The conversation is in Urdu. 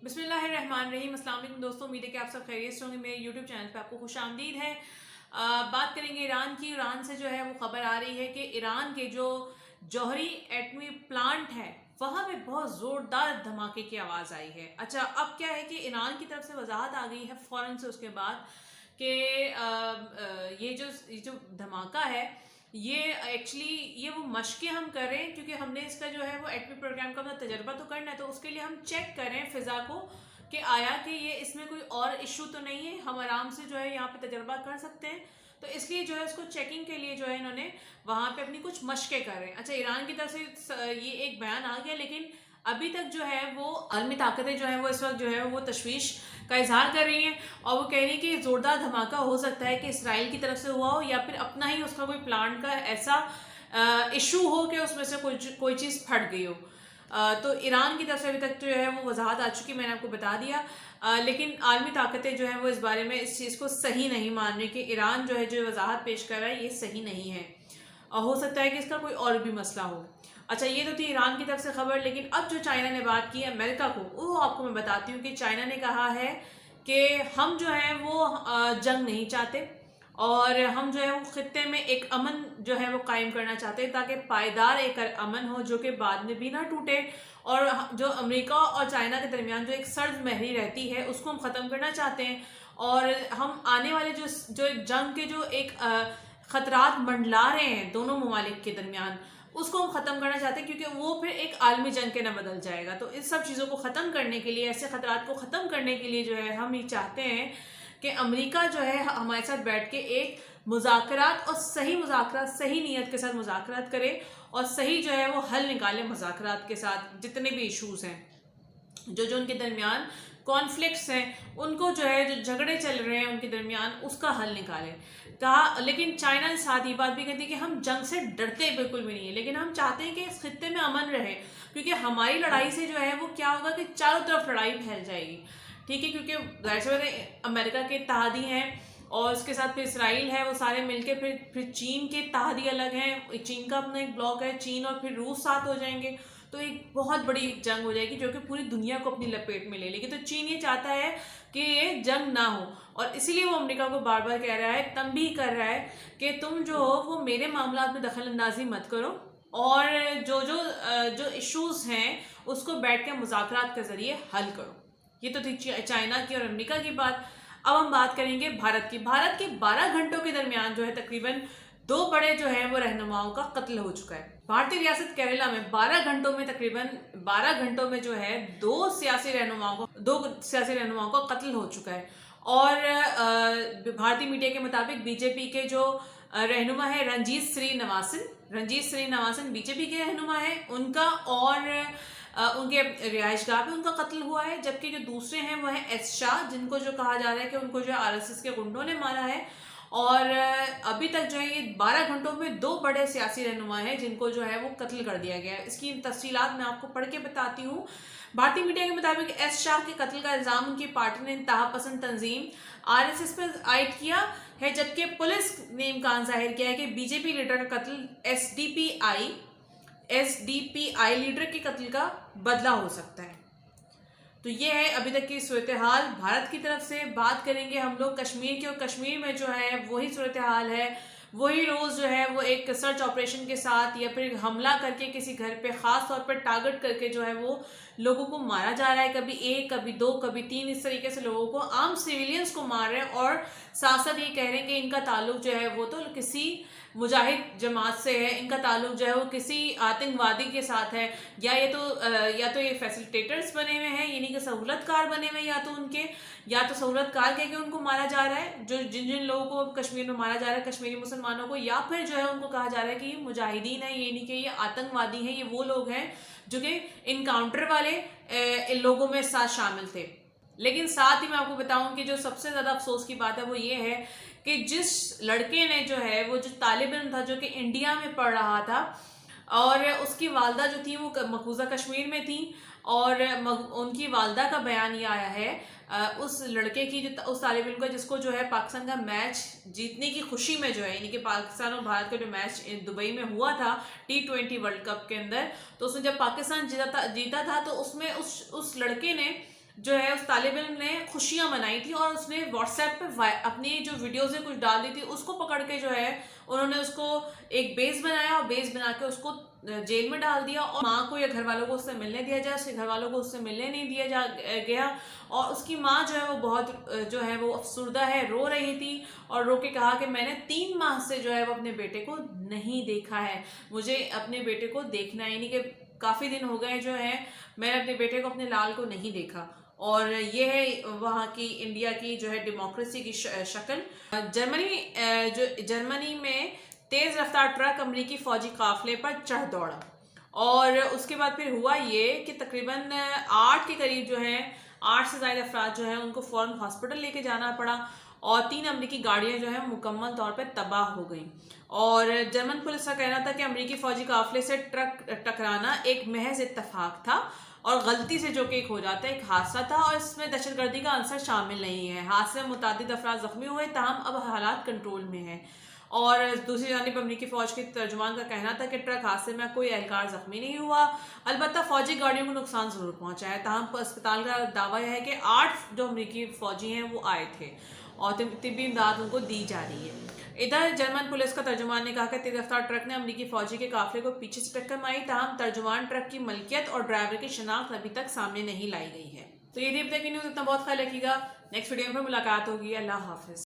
بسم اللہ الرحمن الرحیم۔ السلام علیکم دوستوں، امید ہے کہ آپ سب خیریت سے ہوں گے۔ میرے یوٹیوب چینل پہ آپ کو خوش آمدید ہے۔ بات کریں گے ایران کی۔ ایران سے جو ہے وہ خبر آ رہی ہے کہ ایران کے جو جوہری ایٹمی پلانٹ ہے وہاں پہ بہت زوردار دھماکے کی آواز آئی ہے۔ اچھا، اب کیا ہے کہ ایران کی طرف سے وضاحت آ گئی ہے فوراً سے اس کے بعد کہ یہ جو دھماکہ ہے یہ ایکچولی یہ وہ مشقیں ہم کر رہے ہیں، کیونکہ ہم نے اس کا جو ہے وہ ایٹمی پروگرام کا تجربہ تو کرنا ہے، تو اس کے لیے ہم چیک کر رہے ہیں فضا کو کہ آیا کہ یہ اس میں کوئی اور ایشو تو نہیں ہے، ہم آرام سے جو ہے یہاں پہ تجربہ کر سکتے ہیں۔ تو اس لیے جو ہے اس کو چیکنگ کے لیے جو ہے انہوں نے وہاں پہ اپنی کچھ مشقیں کر رہے ہیں۔ اچھا، ایران کی طرف سے یہ ایک بیان آ گیا، لیکن ابھی تک جو ہے وہ عالمی طاقتیں جو ہیں وہ اس وقت جو ہے وہ تشویش کا اظہار کر رہی ہیں، اور وہ کہہ رہی ہیں کہ زوردار دھماکہ ہو سکتا ہے کہ اسرائیل کی طرف سے ہوا ہو، یا پھر اپنا ہی اس کا کوئی پلانٹ کا ایسا ایشو ہو کہ اس میں سے کوئی چیز پھٹ گئی ہو۔ تو ایران کی طرف سے ابھی تک جو ہے وہ وضاحت آ چکی، میں نے آپ کو بتا دیا، لیکن عالمی طاقتیں جو ہیں وہ اس بارے میں اس چیز کو صحیح نہیں مان رہی کہ ایران جو ہے جو وضاحت پیش کر رہا ہے یہ صحیح نہیں ہے، اور ہو سکتا ہے کہ اس کا کوئی اور بھی مسئلہ ہو۔ اچھا، یہ تو تھی ایران کی طرف سے خبر، لیکن اب جو چائنا نے بات کی ہے امریکہ کو، وہ آپ کو میں بتاتی ہوں کہ چائنا نے کہا ہے کہ ہم جو ہیں وہ جنگ نہیں چاہتے، اور ہم جو ہے وہ خطے میں ایک امن جو ہے وہ قائم کرنا چاہتے ہیں، تاکہ پائیدار ایک امن ہو جو کہ بعد میں بھی نہ ٹوٹے، اور جو امریکہ اور چائنا کے درمیان جو ایک سرد مہری رہتی ہے اس کو ہم ختم کرنا چاہتے ہیں، اور ہم آنے والے جو جنگ کے جو ایک خطرات منڈلا رہے ہیں دونوں ممالک کے درمیان، اس کو ہم ختم کرنا چاہتے ہیں، کیونکہ وہ پھر ایک عالمی جنگ کے نہ بدل جائے گا۔ تو ان سب چیزوں کو ختم کرنے کے لیے، ایسے خطرات کو ختم کرنے کے لیے جو ہے ہم یہ چاہتے ہیں کہ امریکہ جو ہے ہمارے ساتھ بیٹھ کے ایک مذاکرات، اور صحیح مذاکرات، صحیح نیت کے ساتھ مذاکرات کرے، اور صحیح جو ہے وہ حل نکالے مذاکرات کے ساتھ، جتنے بھی ایشوز ہیں جو ان کے درمیان کانفلکٹس ہیں، ان کو جو ہے جو جھگڑے چل رہے ہیں ان کے درمیان اس کا حل نکالے کہا۔ لیکن چائنا نے ساتھ یہ بات بھی کہتی کہ ہم جنگ سے ڈرتے بالکل بھی نہیں ہیں، لیکن ہم چاہتے ہیں کہ اس خطے میں امن رہے، کیونکہ ہماری لڑائی سے جو ہے وہ کیا ہوگا کہ چاروں طرف لڑائی پھیل جائے گی، ٹھیک ہے، کیونکہ ظاہر سی بات ہے امریکہ کے اتحادی ہیں، اور اس کے ساتھ پھر اسرائیل ہے، وہ سارے مل کے پھر چین کے اتحادی الگ ہیں، چین کا اپنا ایک بلاک ہے، چین اور پھر روس ساتھ ہو جائیں گے، تو ایک بہت بڑی جنگ ہو جائے گی جو کہ پوری دنیا کو اپنی لپیٹ میں لے لے گی۔ تو چین یہ چاہتا ہے کہ یہ جنگ نہ ہو، اور اسی لیے وہ امریکہ کو بار بار کہہ رہا ہے، تنبیہ کر رہا ہے کہ تم جو ہو وہ میرے معاملات میں دخل اندازی مت کرو، اور جو ایشوز ہیں اس کو بیٹھ کے مذاکرات کے ذریعے حل کرو۔ یہ تو تھی چائنا کی اور امریکہ کی بات۔ اب ہم بات کریں گے بھارت کی۔ بھارت کے 12 گھنٹوں کے درمیان جو ہے تقریباً 2 بڑے جو ہیں وہ رہنماؤں کا قتل ہو چکا ہے۔ بھارتی ریاست کیرلا میں 12 گھنٹوں میں تقریباً 12 گھنٹوں میں جو ہے 2 سیاسی رہنماؤں کا قتل ہو چکا ہے، اور بھارتی میڈیا کے مطابق بی جے پی کے جو رہنما ہے رنجیت سری نواسن بی جے پی کے رہنما ہے، ان کا اور ان کے رہائش گاہ پہ ان کا قتل ہوا ہے، جبکہ جو دوسرے ہیں وہ ہیں ایس شاہ، جن کو جو کہا جا رہا ہے کہ ان کو جو آر ایس ایس کے گنڈوں نے مارا ہے، اور ابھی تک جو ہے یہ 12 گھنٹوں میں 2 بڑے سیاسی رہنما ہیں جن کو جو ہے وہ قتل کر دیا گیا ہے۔ اس کی تفصیلات میں آپ کو پڑھ کے بتاتی ہوں۔ بھارتی میڈیا کے مطابق ایس شاہ کے قتل کا الزام ان کی پارٹی نے انتہا پسند تنظیم آر ایس ایس پر عائد کیا ہے، جبکہ پولیس نے امکان ظاہر کیا ہے کہ بی جے پی لیڈر کا قتل ایس ڈی پی آئی لیڈر کے قتل کا بدلہ ہو سکتا ہے۔ تو یہ ہے ابھی تک کی صورتحال بھارت کی طرف سے۔ بات کریں گے ہم لوگ کشمیر کی، اور کشمیر میں جو ہے وہی صورتحال ہے، وہی روز جو ہے وہ ایک سرچ آپریشن کے ساتھ یا پھر حملہ کر کے کسی گھر پہ خاص طور پر ٹارگٹ کر کے جو ہے وہ لوگوں کو مارا جا رہا ہے، کبھی 1 کبھی 2 کبھی 3، اس طریقے سے لوگوں کو، عام سویلینز کو مار رہے ہیں، اور ساتھ ساتھ یہ کہہ رہے ہیں کہ ان کا تعلق جو ہے وہ تو کسی مجاہد جماعت سے ہے، ان کا تعلق جو ہے وہ کسی آتنک وادی کے ساتھ ہے، یا تو یہ فیسیلیٹیٹرز بنے ہوئے ہیں، یعنی کہ سہولت کار بنے ہوئے ہیں، یا تو سہولت کار کہہ کے ان کو مارا جا رہا ہے، جن لوگوں کو کشمیر میں مارا جا رہا ہے، کشمیری مسلمانوں کو، یا پھر جو ہے ان کو کہا جا رہا ہے کہ یہ مجاہدین ہیں، یعنی کہ یہ آتنک وادی ہیں، یہ وہ لوگ ہیں جو کہ انکاؤنٹر والے لوگوں میں ساتھ شامل تھے۔ لیکن ساتھ ہی میں آپ کو بتاؤں کہ جو سب سے زیادہ افسوس کی بات ہے وہ یہ ہے کہ جس لڑکے نے جو ہے وہ جو طالب علم تھا جو کہ انڈیا میں پڑھ رہا تھا، اور اس کی والدہ جو تھی وہ مقبوضہ کشمیر میں تھیں، اور ان کی والدہ کا بیان یہ آیا ہے اس لڑکے کی، اس طالب علم کا جس کو جو ہے پاکستان کا میچ جیتنے کی خوشی میں جو ہے، یعنی کہ پاکستان اور بھارت کا جو میچ دبئی میں ہوا تھا T20 ورلڈ کپ کے اندر، تو اس میں جب پاکستان جیتا تھا تو اس میں اس لڑکے نے جو ہے اس طالب علم نے خوشیاں منائی تھی اور اس نے واٹس ایپ پہ اپنی جو ویڈیوز کچھ ڈال دی تھی، اس کو پکڑ کے جو ہے انہوں نے اس کو ایک بیس بنایا اور بیس بنا کے اس کو جیل میں ڈال دیا، اور ماں کو یا گھر والوں کو اس سے ملنے دیا جائے، اس کے گھر والوں کو اس سے ملنے نہیں دیا گیا، اور اس کی ماں جو ہے وہ بہت جو ہے وہ افسردہ ہے، رو رہی تھی اور رو کے کہا کہ میں نے 3 ماہ سے جو ہے وہ اپنے بیٹے کو نہیں دیکھا ہے، مجھے اپنے بیٹے کو دیکھنا ہے، یعنی کہ کافی دن ہو گئے جو ہے میں نے اپنے بیٹے کو، اپنے لال کو نہیں دیکھا۔ اور یہ ہے وہاں کی انڈیا کی جو ہے ڈیموکریسی کی شکل۔ جرمنی میں تیز رفتار ٹرک امریکی فوجی قافلے پر چڑھ دوڑا، اور اس کے بعد پھر ہوا یہ کہ تقریباً 8 کے قریب جو ہے 8 سے زائد افراد جو ہیں ان کو فوراً ہاسپٹل لے کے جانا پڑا، اور 3 امریکی گاڑیاں جو ہیں مکمل طور پہ تباہ ہو گئیں۔ اور جرمن پولیس کا کہنا تھا کہ امریکی فوجی قافلے سے ٹرک ٹکرانا ایک محض اتفاق تھا اور غلطی سے جو کہ ایک ہو جاتا ہے ایک حادثہ تھا، اور اس میں دہشت گردی کا عنصر شامل نہیں ہے۔ حادثے میں متعدد افراد زخمی ہوئے، تاہم اب حالات کنٹرول میں ہیں۔ اور دوسری جانب امریکی فوج کے ترجمان کا کہنا تھا کہ ٹرک حادثے میں کوئی اہلکار زخمی نہیں ہوا، البتہ فوجی گاڑیوں کو نقصان ضرور پہنچا ہے، تاہم اسپتال کا دعویٰ یہ ہے کہ 8 جو امریکی فوجی ہیں وہ آئے تھے اور طبی امداد ان کو دی جا رہی ہے۔ ادھر جرمن پولیس کا ترجمان نے کہا کہ تیز رفتار ٹرک نے امریکی فوجی کے قافلے کو پیچھے سے ٹکر ماری، تاہم ترجمان ٹرک کی ملکیت اور ڈرائیور کی شناخت ابھی تک سامنے نہیں لائی گئی ہے۔ تو یہ تھی اب تک کی نیوز، اتنا بہت خیال رکھیے گا، نیکسٹ ویڈیو میں ملاقات ہوگی، اللہ حافظ۔